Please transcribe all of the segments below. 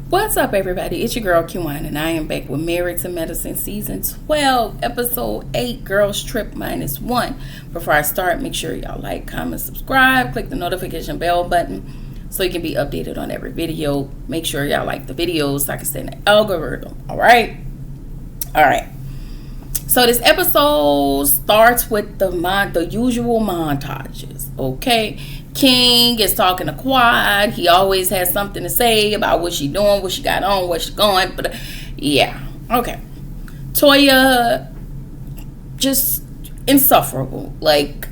What's up, everybody? It's your girl Q1, and I am back with Married to Medicine Season 12, Episode 8, Girls Trip -1. Before I start, make sure y'all like, comment, subscribe, click the notification bell button so you can be updated on every video. Make sure y'all like the videos so I can stay in the algorithm. All right? So this episode starts with the usual montages, okay? King is talking to Quad. He always has something to say about what she doing, what she got on, where she going. But yeah, okay. Toya, just insufferable. Like,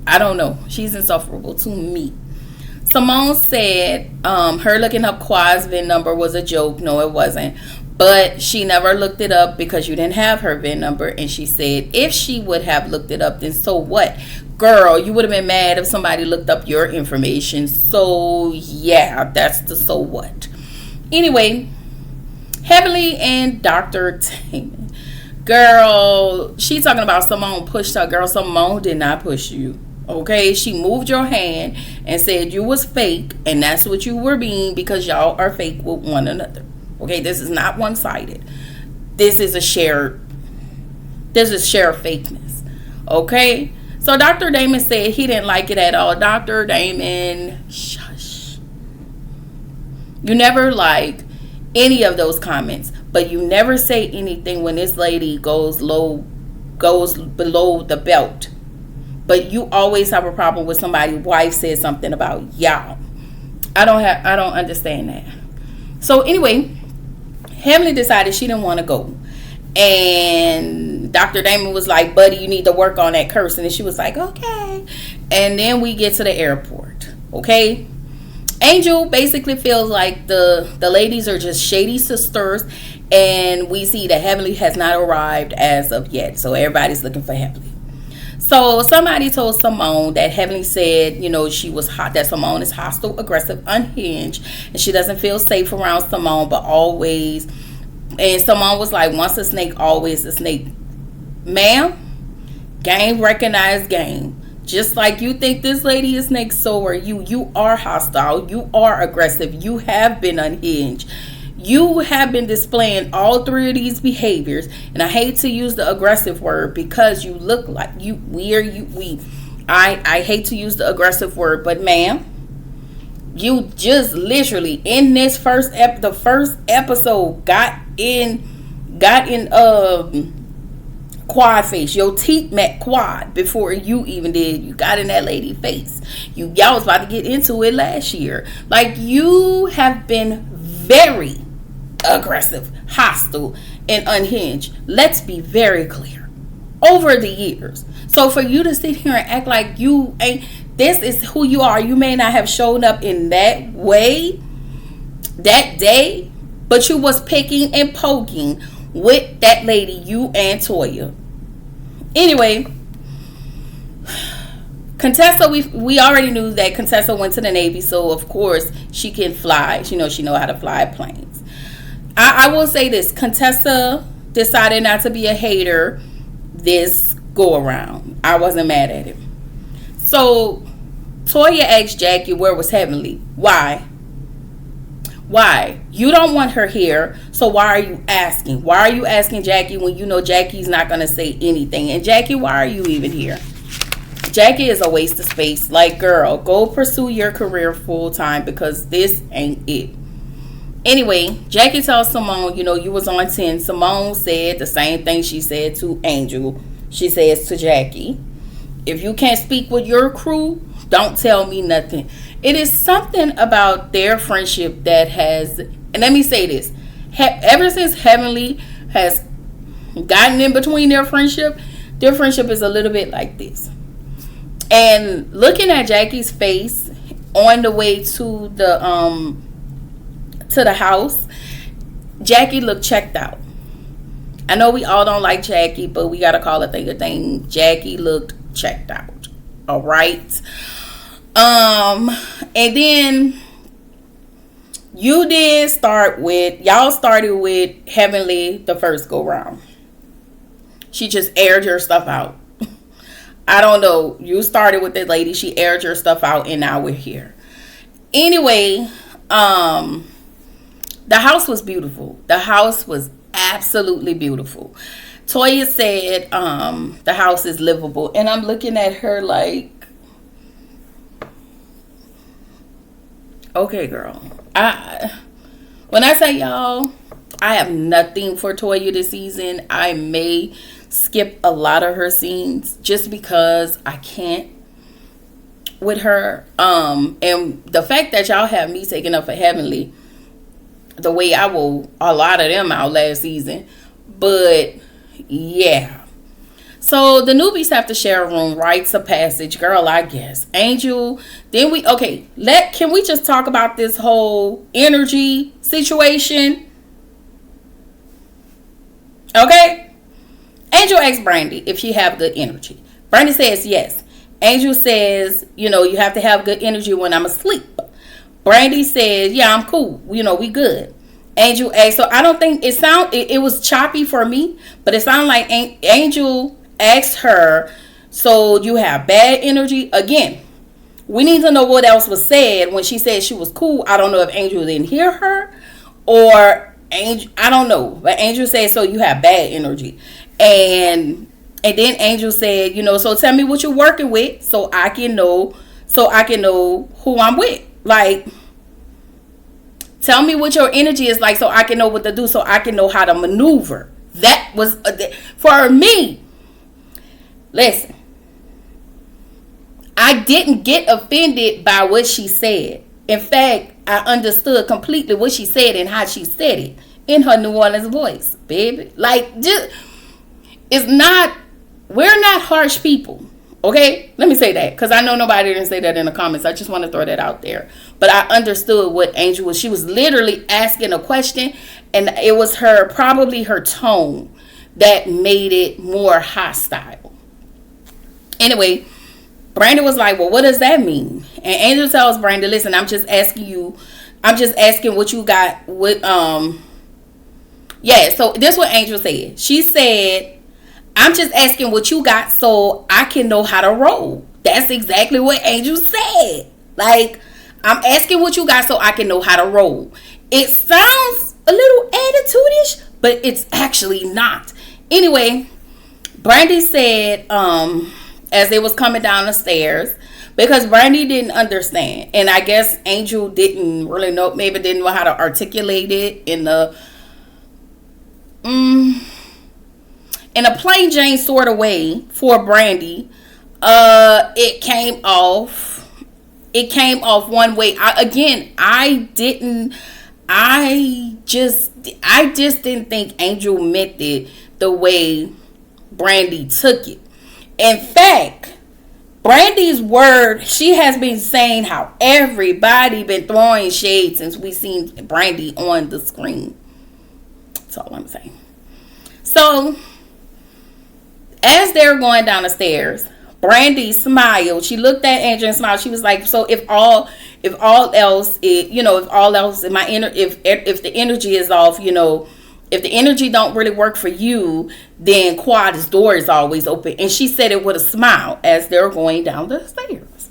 I don't know. She's insufferable to me. Simone said her looking up Quad's VIN number was a joke. No, it wasn't. But she never looked it up because you didn't have her VIN number. And she said if she would have looked it up, then so what? Girl, you would have been mad if somebody looked up your information. So, yeah, that's the so what. Anyway, Heavenly and Dr. Damon. Girl, she talking about Simone pushed her. Girl, Simone did not push you. Okay, she moved your hand and said you was fake, and that's what you were being because y'all are fake with one another. Okay, this is not one-sided. This is shared fakeness. Okay, so Dr. Damon said he didn't like it at all. Dr. Damon, shush. You never like any of those comments, but you never say anything when this lady goes below the belt. But you always have a problem with somebody's wife said something about y'all. I don't understand that. So anyway, Heavenly decided she didn't want to go. And Dr. Damon was like, buddy, you need to work on that curse. And she was like, okay. And then we get to the airport. Okay. Angel basically feels like the ladies are just shady sisters. And we see that Heavenly has not arrived as of yet. So everybody's looking for Heavenly. So somebody told Simone that Heavenly said, she was hot, that Simone is hostile, aggressive, unhinged, and she doesn't feel safe around Simone, but always. And Simone was like, once a snake, always a snake. Ma'am, game recognized game. Just like you think this lady is snake, so are you. You are hostile. You are aggressive. You have been unhinged. You have been displaying all three of these behaviors, and I hate to use the aggressive word because you look like I hate to use the aggressive word, but ma'am, you just literally in this first episode got in Quad face. Your teeth met Quad before you even did. You got in that lady face. Y'all was about to get into it last year. Like, you have been very aggressive, hostile, and unhinged. Let's be very clear. Over the years. So for you to sit here and act like you ain't, this is who you are. You may not have shown up in that way that day, but you was picking and poking with that lady, you and Toya. Anyway, Contessa, we already knew that Contessa went to the Navy, so of course she can fly. She know how to fly planes. I will say this. Contessa decided not to be a hater this go around. I wasn't mad at it. So Toya asked Jackie where was Heavenly. Why? You don't want her here, so why are you asking? Why are you asking Jackie when you know Jackie's not going to say anything? And Jackie, why are you even here? Jackie is a waste of space. Like, girl, go pursue your career full time because this ain't it. Anyway, Jackie tells Simone, you was on 10. Simone said the same thing she said to Angel. She says to Jackie, if you can't speak with your crew, don't tell me nothing. It is something about their friendship that has, and let me say this, ever since Heavenly has gotten in between their friendship is a little bit like this. And looking at Jackie's face on the way to the house, Jackie looked checked out. I know we all don't like Jackie, but we gotta call a thing a thing. Jackie looked checked out. All right. And then y'all started with Heavenly the first go round. She just aired your stuff out. I don't know. You started with this lady. She aired your stuff out, and now we're here. Anyway, The house was beautiful. The house was absolutely beautiful. Toya said the house is livable. And I'm looking at her like, okay, girl. When I say y'all, I have nothing for Toya this season. I may skip a lot of her scenes just because I can't with her. And the fact that y'all have me taking up for Heavenly, the way I will a lot of them out last season. But yeah. So the newbies have to share a room, rites of passage, girl, I guess. Angel, then can we just talk about this whole energy situation? Okay? Angel asks Brandy if she have good energy. Brandy says yes. Angel says, you have to have good energy when I'm asleep. Brandy says, yeah, I'm cool. We good. Angel asked, so I don't think it was choppy for me, but it sounded like Angel asked her, so you have bad energy? Again, we need to know what else was said when she said she was cool. I don't know if Angel didn't hear her or Angel, I don't know. But Angel said, so you have bad energy. And then Angel said, so tell me what you're working with so I can know who I'm with. Like, tell me what your energy is like so I can know what to do, so I can know how to maneuver. That was, for me, listen, I didn't get offended by what she said. In fact, I understood completely what she said and how she said it in her New Orleans voice, baby. Like, we're not harsh people. Okay, let me say that because I know nobody didn't say that in the comments. I just want to throw that out there. But I understood what Angel was. She was literally asking a question, and it was probably her tone that made it more hostile. Anyway, Brandy was like, well, what does that mean? And Angel tells Brandy, listen, I'm just asking what you got with, yeah, so this is what Angel said. She said, I'm just asking what you got so I can know how to roll. That's exactly what Angel said. Like, I'm asking what you got so I can know how to roll. It sounds a little attitude-ish, but it's actually not. Anyway, Brandy said, as they was coming down the stairs, because Brandy didn't understand. And I guess Angel didn't really know, maybe didn't know how to articulate it in a plain Jane sort of way for Brandy. It came off one way. I just didn't think Angel meant it the way Brandy took it. In fact, Brandy's word, she has been saying how everybody been throwing shade since we seen Brandy on the screen. That's all I'm saying. So, as they're going down the stairs, Brandy smiled. She looked at Angel and smiled. She was like, "So if all else, if the energy is off, if the energy don't really work for you, then Quad's door is always open." And she said it with a smile as they're going down the stairs.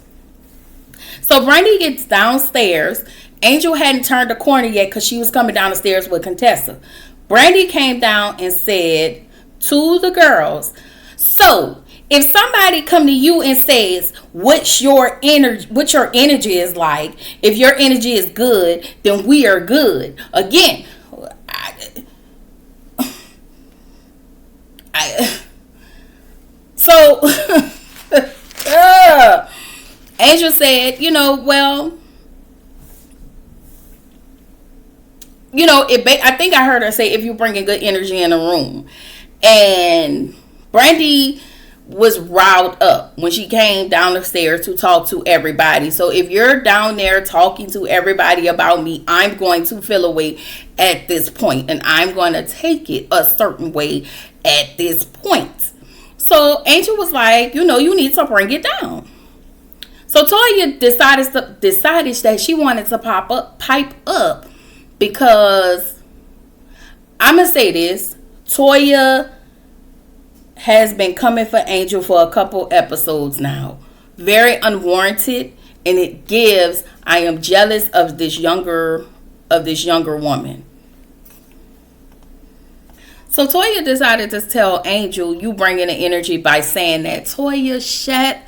So Brandy gets downstairs. Angel hadn't turned the corner yet because she was coming down the stairs with Contessa. Brandy came down and said to the girls, so if somebody come to you and says what your energy is like, if your energy is good, then we are good. Again, Angel said, I think I heard her say if you bring in good energy in a room. And Brandy was riled up when she came down the stairs to talk to everybody. So if you're down there talking to everybody about me, I'm going to feel a way at this point, and I'm going to take it a certain way at this point. So Angel was like, you need to bring it down. So Toya decided that she wanted to pipe up because I'm gonna say this, Toya has been coming for Angel for a couple episodes now. Very unwarranted, and it gives, I am jealous of this younger of this younger woman. So Toya decided to tell Angel, you bring in the energy by saying that. Toya, shut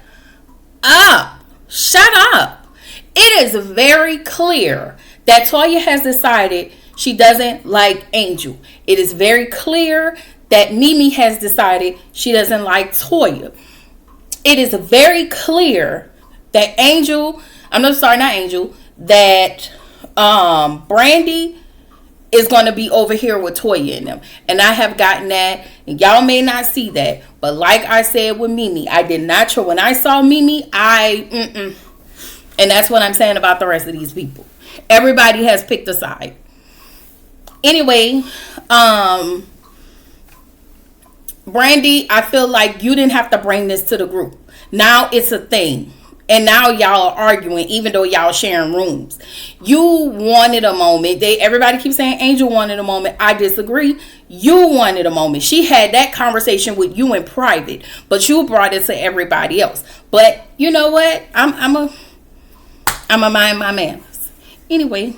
up. Shut up. It is very clear that Toya has decided she doesn't like Angel. It is very clear that Mimi has decided she doesn't like Toya. It is very clear that that Brandy is going to be over here with Toya and them. And I have gotten that. And y'all may not see that. But like I said with Mimi, I did not show. When I saw Mimi, and that's what I'm saying about the rest of these people. Everybody has picked a side. Anyway, Brandy, I feel like you didn't have to bring this to the group. Now it's a thing. And now y'all are arguing, even though y'all sharing rooms. You wanted a moment. Everybody keeps saying Angel wanted a moment. I disagree. You wanted a moment. She had that conversation with you in private, but you brought it to everybody else. But you know what? I'm a mind my manners. Anyway,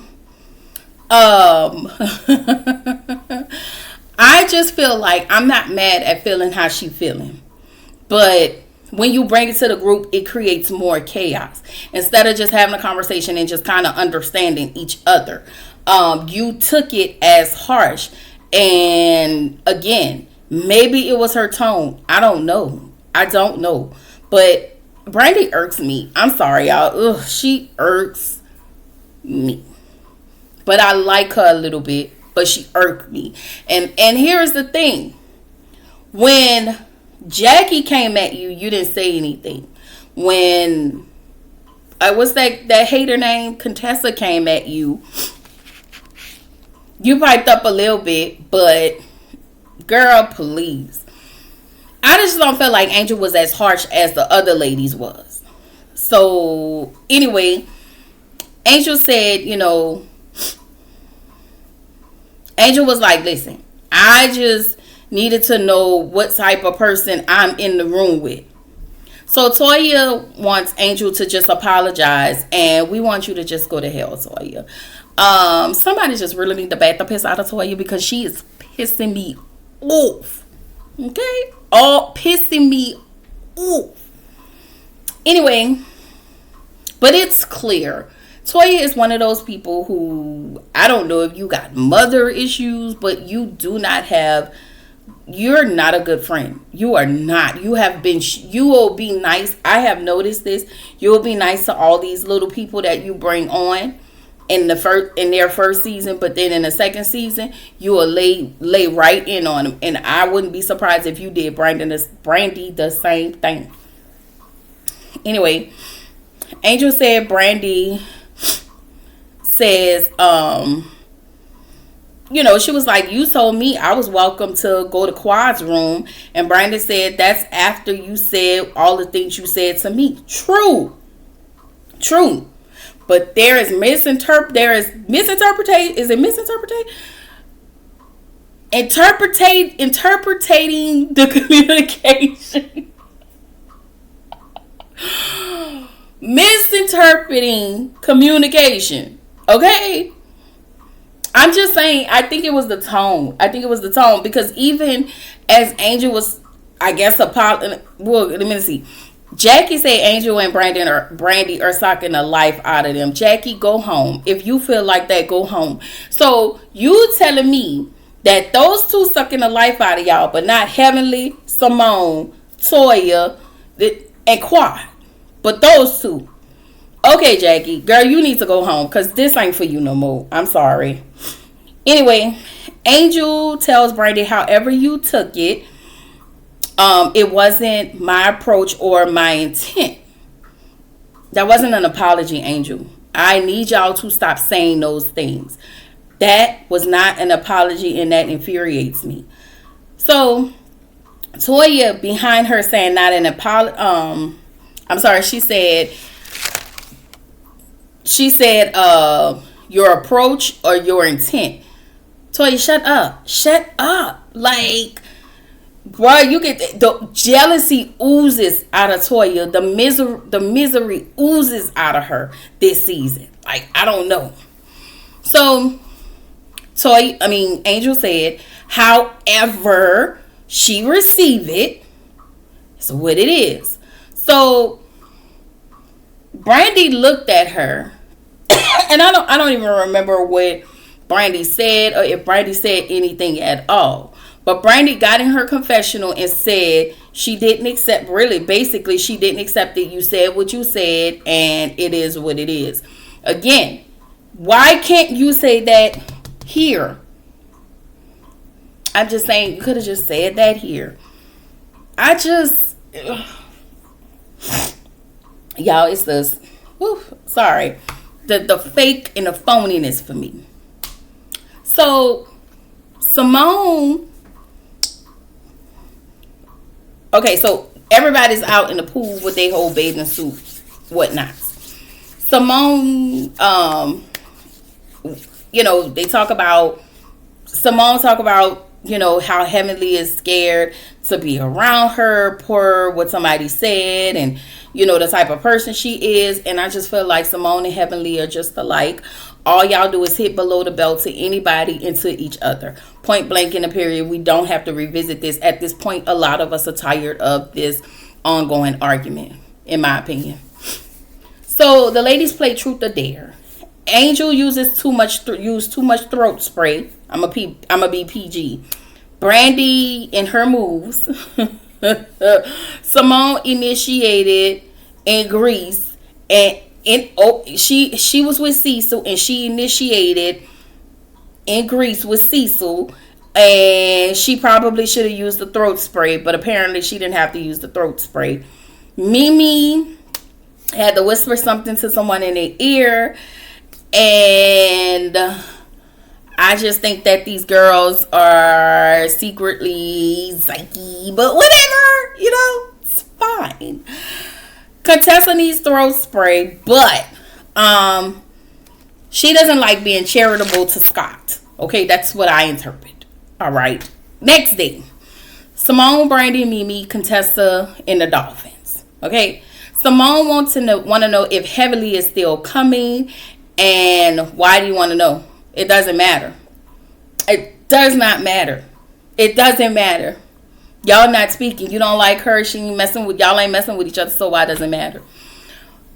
I just feel like I'm not mad at feeling how she feeling, but when you bring it to the group, it creates more chaos. Instead of just having a conversation and just kind of understanding each other, you took it as harsh. And again, maybe it was her tone. I don't know. But Brandy irks me. I'm sorry, y'all. Ugh, she irks me. But I like her a little bit. But she irked me. And here's the thing. When Jackie came at you, you didn't say anything. When what's that hater name? Contessa came at you, you piped up a little bit, but girl, please. I just don't feel like Angel was as harsh as the other ladies was. So anyway, Angel said, Angel was like, listen, I just needed to know what type of person I'm in the room with. So Toya wants Angel to just apologize, and we want you to just go to hell, Toya. Somebody just really need to bat the piss out of Toya because she is pissing me off. Okay? All pissing me off. Anyway, but it's clear. Toya is one of those people who, I don't know if you got mother issues, but you do not have, you're not a good friend. You are not. You will be nice. I have noticed this. You will be nice to all these little people that you bring on in their first season, but then in the second season, you will lay right in on them. And I wouldn't be surprised if you did Brandy the same thing. Anyway, Angel said Brandy says, she was like, you told me I was welcome to go to Quad's room. And Brandy said, that's after you said all the things you said to me. True. But there is misinterpretation. Is it misinterpretation? Interpreting the communication. Misinterpreting communication. Okay? I'm just saying, I think it was the tone. Because even as Angel was, I guess, let me see. Jackie said Angel and Brandy are sucking the life out of them. Jackie, go home. If you feel like that, go home. So you telling me that those two sucking the life out of y'all, but not Heavenly, Simone, Toya, and Quad. But those two. Okay, Jackie, girl, you need to go home because this ain't for you no more. I'm sorry. Anyway, Angel tells Brandy, however you took it, it wasn't my approach or my intent. That wasn't an apology, Angel. I need y'all to stop saying those things. That was not an apology, and that infuriates me. So, Toya behind her saying not an apology, I'm sorry, she said, your approach or your intent. Toya, shut up. Like, bro, you get the jealousy oozes out of Toya. The misery oozes out of her this season. Like, I don't know. So Angel said, however she received it, it's what it is. So Brandy looked at her, and I don't even remember what Brandy said or if Brandy said anything at all. But Brandy got in her confessional and said she didn't accept, really, basically, she didn't accept it. You said what you said, and it is what it is. Again, why can't you say that here? I'm just saying, you could have just said that here. Y'all, it's this, sorry, the fake and the phoniness for me. So, Simone, okay, so everybody's out in the pool with their whole bathing suit, whatnot. Simone, they talk about, Simone talk about, how Heavenly is scared to be around her, per what somebody said, and, the type of person she is. And I just feel like Simone and Heavenly are just alike. All y'all do is hit below the belt to anybody and to each other. Point blank in the period. We don't have to revisit this. At this point, a lot of us are tired of this ongoing argument, in my opinion. So the ladies play Truth or Dare. Angel uses too much throat spray. I'm a be PG. Brandy in her moves. Simone initiated in Greece, and she was with Cecil, and she initiated in Greece with Cecil, and she probably should have used the throat spray, but apparently she didn't have to use the throat spray. Mimi had to whisper something to someone in their ear, and I just think that these girls are secretly psyche, but whatever, it's fine. Contessa needs throat spray, but she doesn't like being charitable to Scott. Okay, that's what I interpret. All right. Next day, Simone, Brandy, Mimi, Contessa, and the Dolphins. Okay. Simone wants to know if Heavenly is still coming, and why do you want to know? It doesn't matter. It does not matter. It doesn't matter. Y'all not speaking. You don't like her. She ain't messing with y'all. Ain't messing with each other. So why does it matter?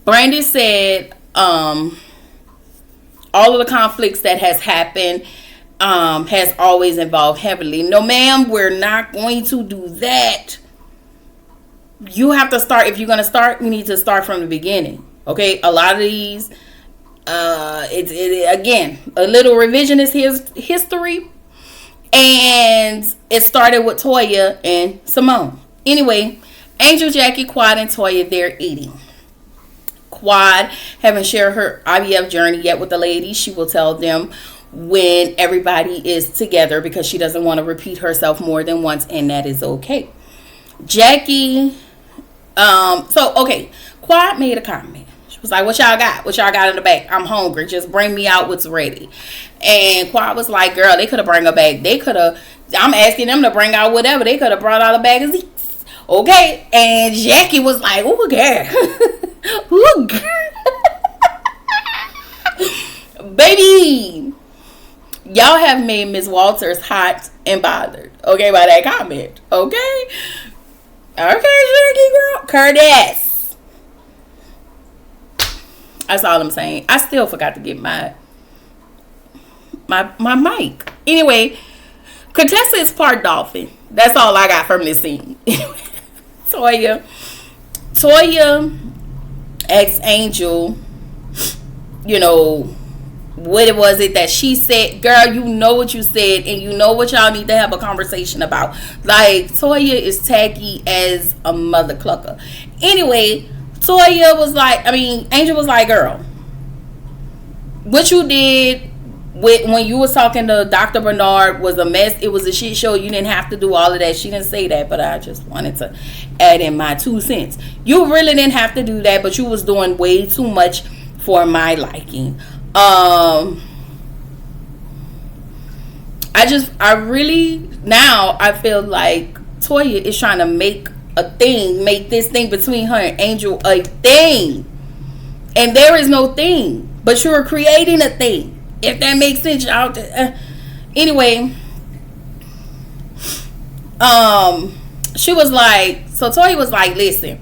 Brandy said, all of the conflicts that has happened has always involved Heavenly. No, ma'am, we're not going to do that. You have to start. If you're going to start, you need to start from the beginning. Okay, a lot of these. Again, a little revisionist history, and it started with Toya and Simone. Anyway, Angel, Jackie, Quad, and Toya, they're eating. Quad haven't shared her IVF journey yet with the ladies. She will tell them when everybody is together because she doesn't want to repeat herself more than once, and that is okay. Jackie, Quad made a comment. Was like, what y'all got? What y'all got in the back? I'm hungry. Just bring me out what's ready. And Quad was like, girl, they could have bring a bag. I'm asking them to bring out whatever. They could have brought out a bag of Zeeks. Okay. And Jackie was like, ooh, girl. Ooh, girl. Baby, y'all have made Miss Walters hot and bothered. Okay, by that comment. Okay. Okay, Jackie, girl. Curtis. That's all I'm saying. I still forgot to get my mic. Anyway, Contessa is part dolphin. That's all I got from this scene. Toya asked Angel, what was it that she said? Girl, you know what you said, and you know what y'all need to have a conversation about. Like, Toya is tacky as a mother clucker. Anyway, Toya was like, Angel was like, girl, what you did when you was talking to Dr. Bernard was a mess. It was a shit show. You didn't have to do all of that. She didn't say that, but I just wanted to add in my 2 cents. You really didn't have to do that, but you was doing way too much for my liking. I feel like Toya is trying to make this thing between her and Angel a thing. And there is no thing, but you're creating a thing. If that makes sense, y'all. Anyway, she was like, so Toya was like, listen,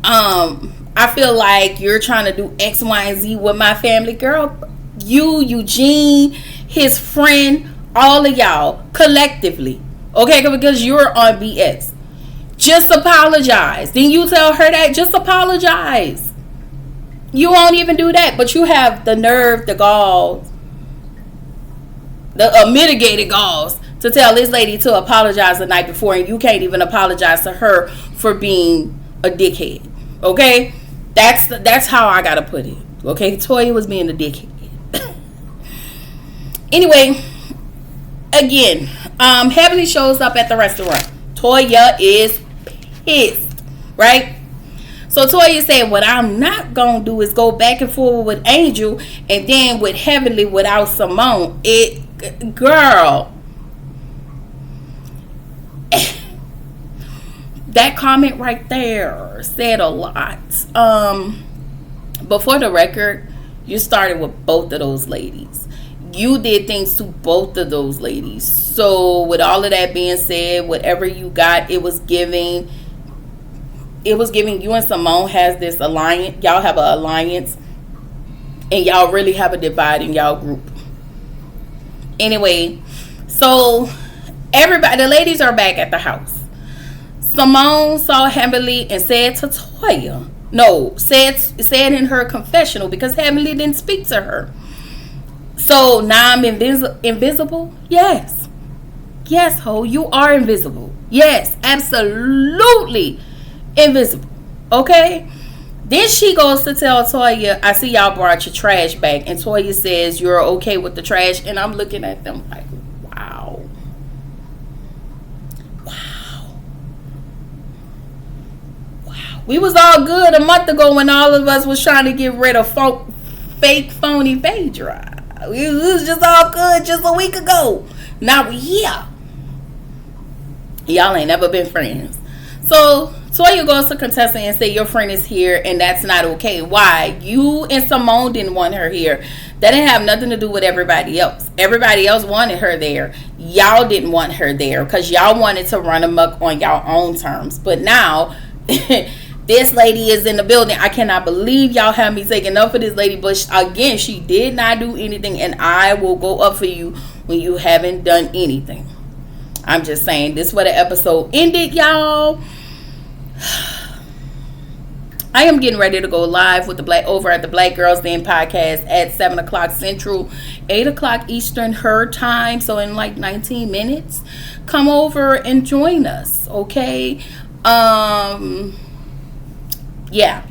I feel like you're trying to do X, Y, and Z with my family. Girl, you, Eugene, his friend, all of y'all, collectively. Okay, because you're on BS. Just apologize. Then you tell her that. Just apologize. You won't even do that. But you have the nerve, the gall, the mitigated galls to tell this lady to apologize the night before, and you can't even apologize to her for being a dickhead. Okay? That's how I gotta put it. Okay? Toya was being a dickhead. Anyway, again, Heavenly shows up at the restaurant. Toya is pissed, right? So Toya said, what I'm not gonna do is go back and forward with Angel and then with Heavenly without Simone. Girl, that comment right there said a lot. But for the record, you started with both of those ladies. You did things to both of those ladies. So with all of that being said, whatever you got, it was giving you and Simone has this alliance. Y'all have an alliance, and y'all really have a divide in y'all group. Anyway, so everybody, the ladies are back at the house. Simone saw Heavenly and said to Toya, said in her confessional, because Heavenly didn't speak to her. So now I'm invisible? Yes. Yes, ho, you are invisible. Yes, absolutely invisible. Okay? Then she goes to tell Toya, I see y'all brought your trash back. And Toya says, you're okay with the trash. And I'm looking at them like, wow. We was all good a month ago when all of us was trying to get rid of fake, phony Phaedra. We was just all good just a week ago. Now we here. Y'all ain't never been friends. So Toya goes to contestant and say, your friend is here and that's not okay. Why? You and Simone didn't want her here. That didn't have nothing to do with everybody else. Everybody else wanted her there. Y'all didn't want her there because y'all wanted to run amok on y'all own terms. But now this lady is in the building. I cannot believe y'all have me taking up for this lady. But again, she did not do anything. And I will go up for you when you haven't done anything. I'm just saying, this is where the episode ended, y'all. I am getting ready to go live with over at the Black Girls Den podcast at 7 o'clock Central, 8 o'clock Eastern, her time. So in like 19 minutes, come over and join us, okay? Yeah.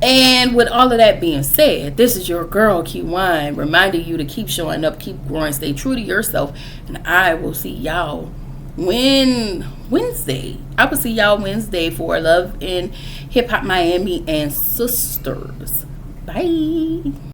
And with all of that being said, this is your girl, Key Wine, reminding you to keep showing up, keep growing, stay true to yourself. And I will see y'all Wednesday. I will see y'all Wednesday for Love in Hip Hop Miami and Sisters. Bye.